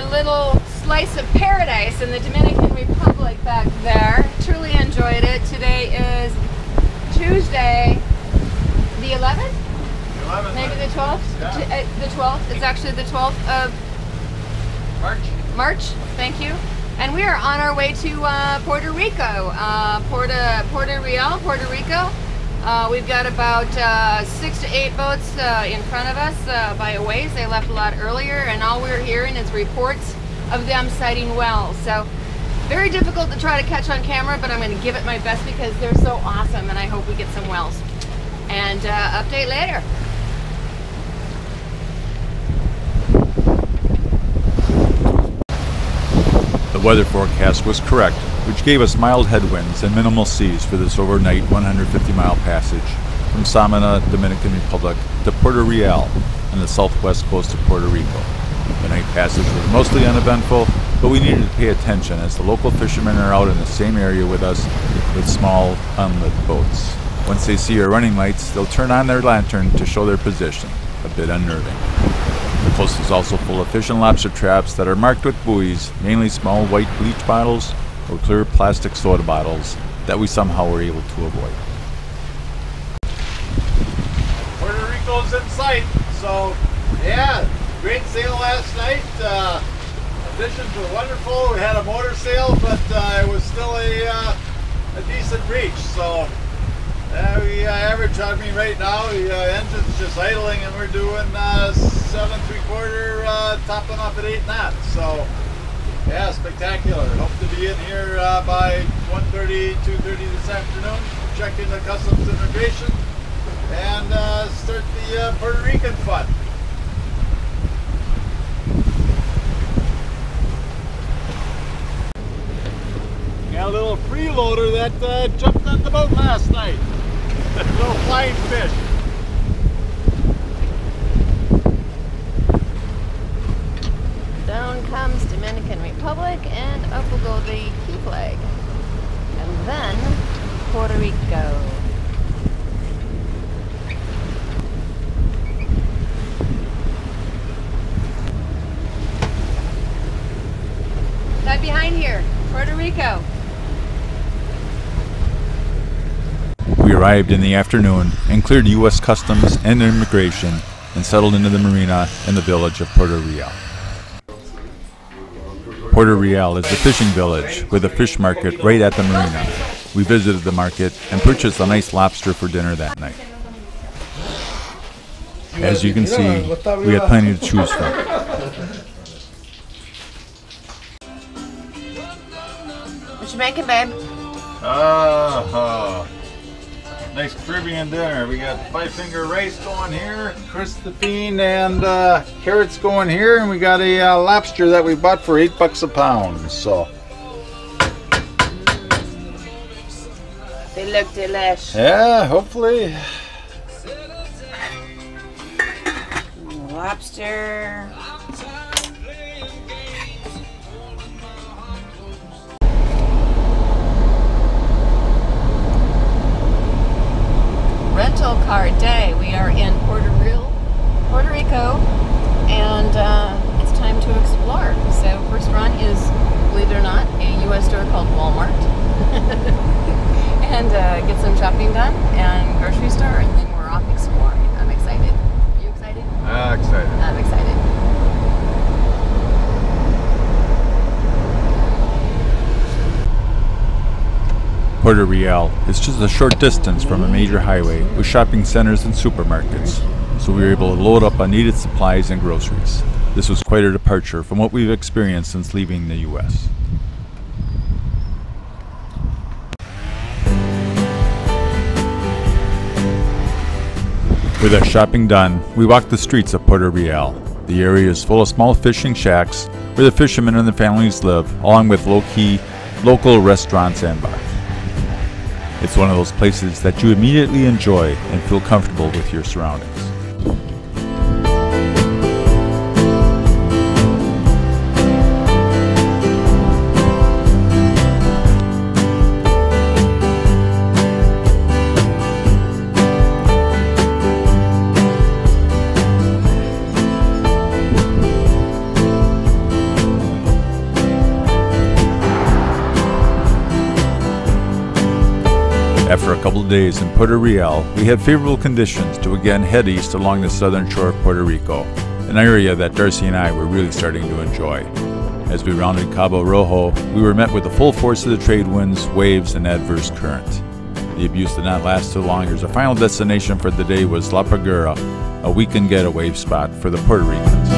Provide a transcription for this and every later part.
our little slice of paradise in the Dominican Republic back there. Truly enjoyed it. Today is Tuesday, the 11th? Maybe the 12th? Yeah. The 12th. It's actually the 12th of March. Thank you. And we are on our way to Puerto Rico, Puerto Real, Puerto Rico. We've got about 6 to 8 boats in front of us by a ways. They left a lot earlier, and all we're hearing is reports of them sighting whales. So very difficult to try to catch on camera, but I'm going to give it my best because they're so awesome, and I hope we get some whales. And update later. The weather forecast was correct, which gave us mild headwinds and minimal seas for this overnight 150-mile passage from Samana, Dominican Republic to Puerto Real on the southwest coast of Puerto Rico. The night passage was mostly uneventful, but we needed to pay attention as the local fishermen are out in the same area with us with small, unlit boats. Once they see our running lights, they'll turn on their lantern to show their position, a bit unnerving. The coast is also full of fish and lobster traps that are marked with buoys, mainly small white bleach bottles or clear plastic soda bottles that we somehow were able to avoid. Puerto Rico's in sight, so yeah, great sail last night. Conditions were wonderful. We had a motor sail, but it was still a decent reach. So we average, I mean, right now the engine's just idling, and we're doing 7 3/4, topping off at 8 knots. So yeah, spectacular. Hope to be in here by 1:30, 2:30 this afternoon. Check into Customs Immigration and start the Puerto Rican fun. Got a little freeloader that jumped on the boat last night. A little flying fish. Down comes Dominican Republic, and up will go the key flag. And then Puerto Rico. Right behind here, Puerto Rico. We arrived in the afternoon and cleared U.S. Customs and Immigration and settled into the marina in the village of Puerto Real. Puerto Real is the fishing village with a fish market right at the marina. We visited the market and purchased a nice lobster for dinner that night. As you can see, we had plenty to choose from. What you making, babe? Nice Caribbean dinner. We got 5-finger rice going here, Christopine and carrots going here, and we got a lobster that we bought for $8 a pound. So they look delish. yeah, hopefully. Lobster. Rental car day. We are in Puerto Rico, and it's time to explore. So first run is, believe it or not, a U.S. store called Walmart, and get some shopping done, and grocery store, and then we're off exploring. I'm excited. Are you excited? Excited. I'm excited. Puerto Real is just a short distance from a major highway with shopping centers and supermarkets, so we were able to load up on needed supplies and groceries. This was quite a departure from what we've experienced since leaving the U.S. With our shopping done, we walked the streets of Puerto Real. The area is full of small fishing shacks where the fishermen and their families live, along with low-key local restaurants and bars. It's one of those places that you immediately enjoy and feel comfortable with your surroundings. days in Puerto Real, we had favorable conditions to again head east along the southern shore of Puerto Rico, an area that Darcy and I were really starting to enjoy. As we rounded Cabo Rojo, we were met with the full force of the trade winds, waves, and adverse current. The abuse did not last too long, as our final destination for the day was La Pagura, a weekend getaway spot for the Puerto Ricans.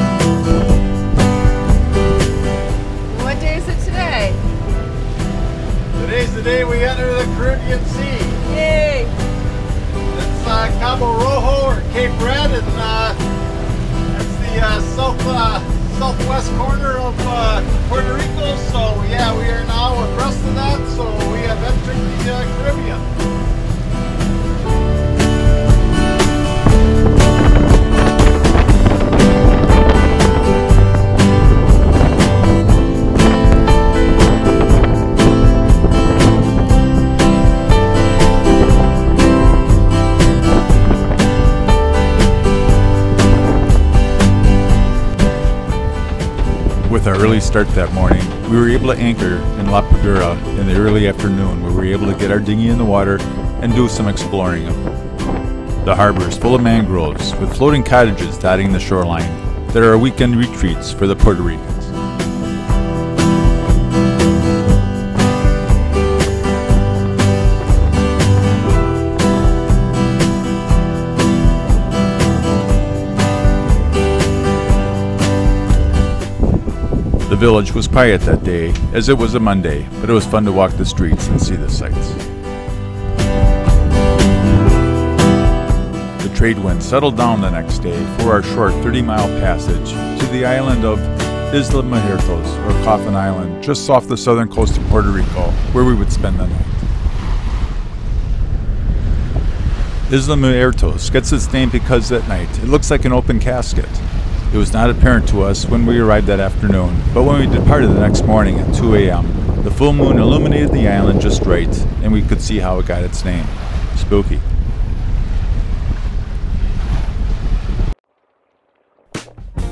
What day is it today? Today's the day we enter the Caribbean Sea. Yay! It's Cabo Rojo or Cape Red, and that's the southwest corner of Puerto Rico. So yeah, we are now abreast of that, so we have entered the Caribbean. With our early start that morning, we were able to anchor in La Pagura in the early afternoon, where we were able to get our dinghy in the water and do some exploring. The harbor is full of mangroves, with floating cottages dotting the shoreline that are weekend retreats for the Puerto Ricans. The village was quiet that day, as it was a Monday, but it was fun to walk the streets and see the sights. The trade wind settled down the next day for our short 30-mile passage to the island of Isla Muertos, or Coffin Island, just off the southern coast of Puerto Rico, where we would spend the night. Isla Muertos gets its name because at night it looks like an open casket. It was not apparent to us when we arrived that afternoon, but when we departed the next morning at 2 a.m., the full moon illuminated the island just right, and we could see how it got its name. Spooky.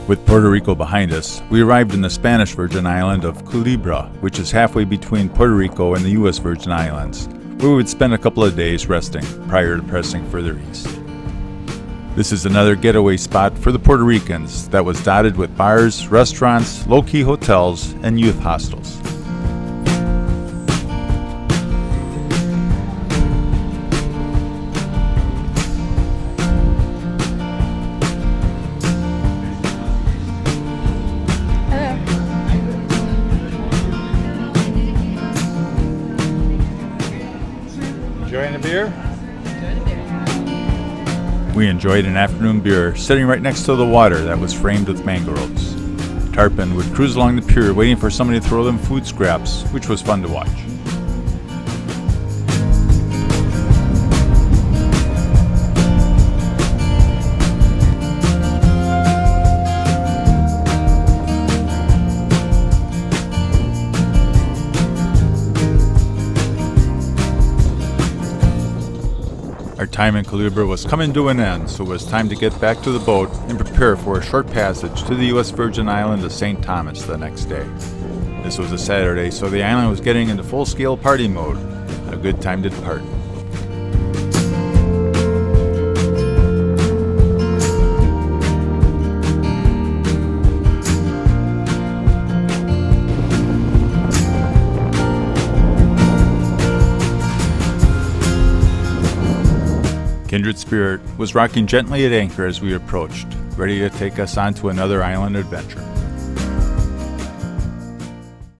With Puerto Rico behind us, we arrived in the Spanish Virgin Island of Culebra, which is halfway between Puerto Rico and the U.S. Virgin Islands, where we would spend a couple of days resting prior to pressing further east. This is another getaway spot for the Puerto Ricans that was dotted with bars, restaurants, low-key hotels, and youth hostels. Enjoying a beer? We enjoyed an afternoon beer sitting right next to the water that was framed with mangroves. Tarpon would cruise along the pier waiting for somebody to throw them food scraps, which was fun to watch. Our time in Culebra was coming to an end, so it was time to get back to the boat and prepare for a short passage to the U.S. Virgin Island of St. Thomas the next day. This was a Saturday, so the island was getting into full-scale party mode. A good time to depart. Kindred Spirit was rocking gently at anchor as we approached, ready to take us on to another island adventure.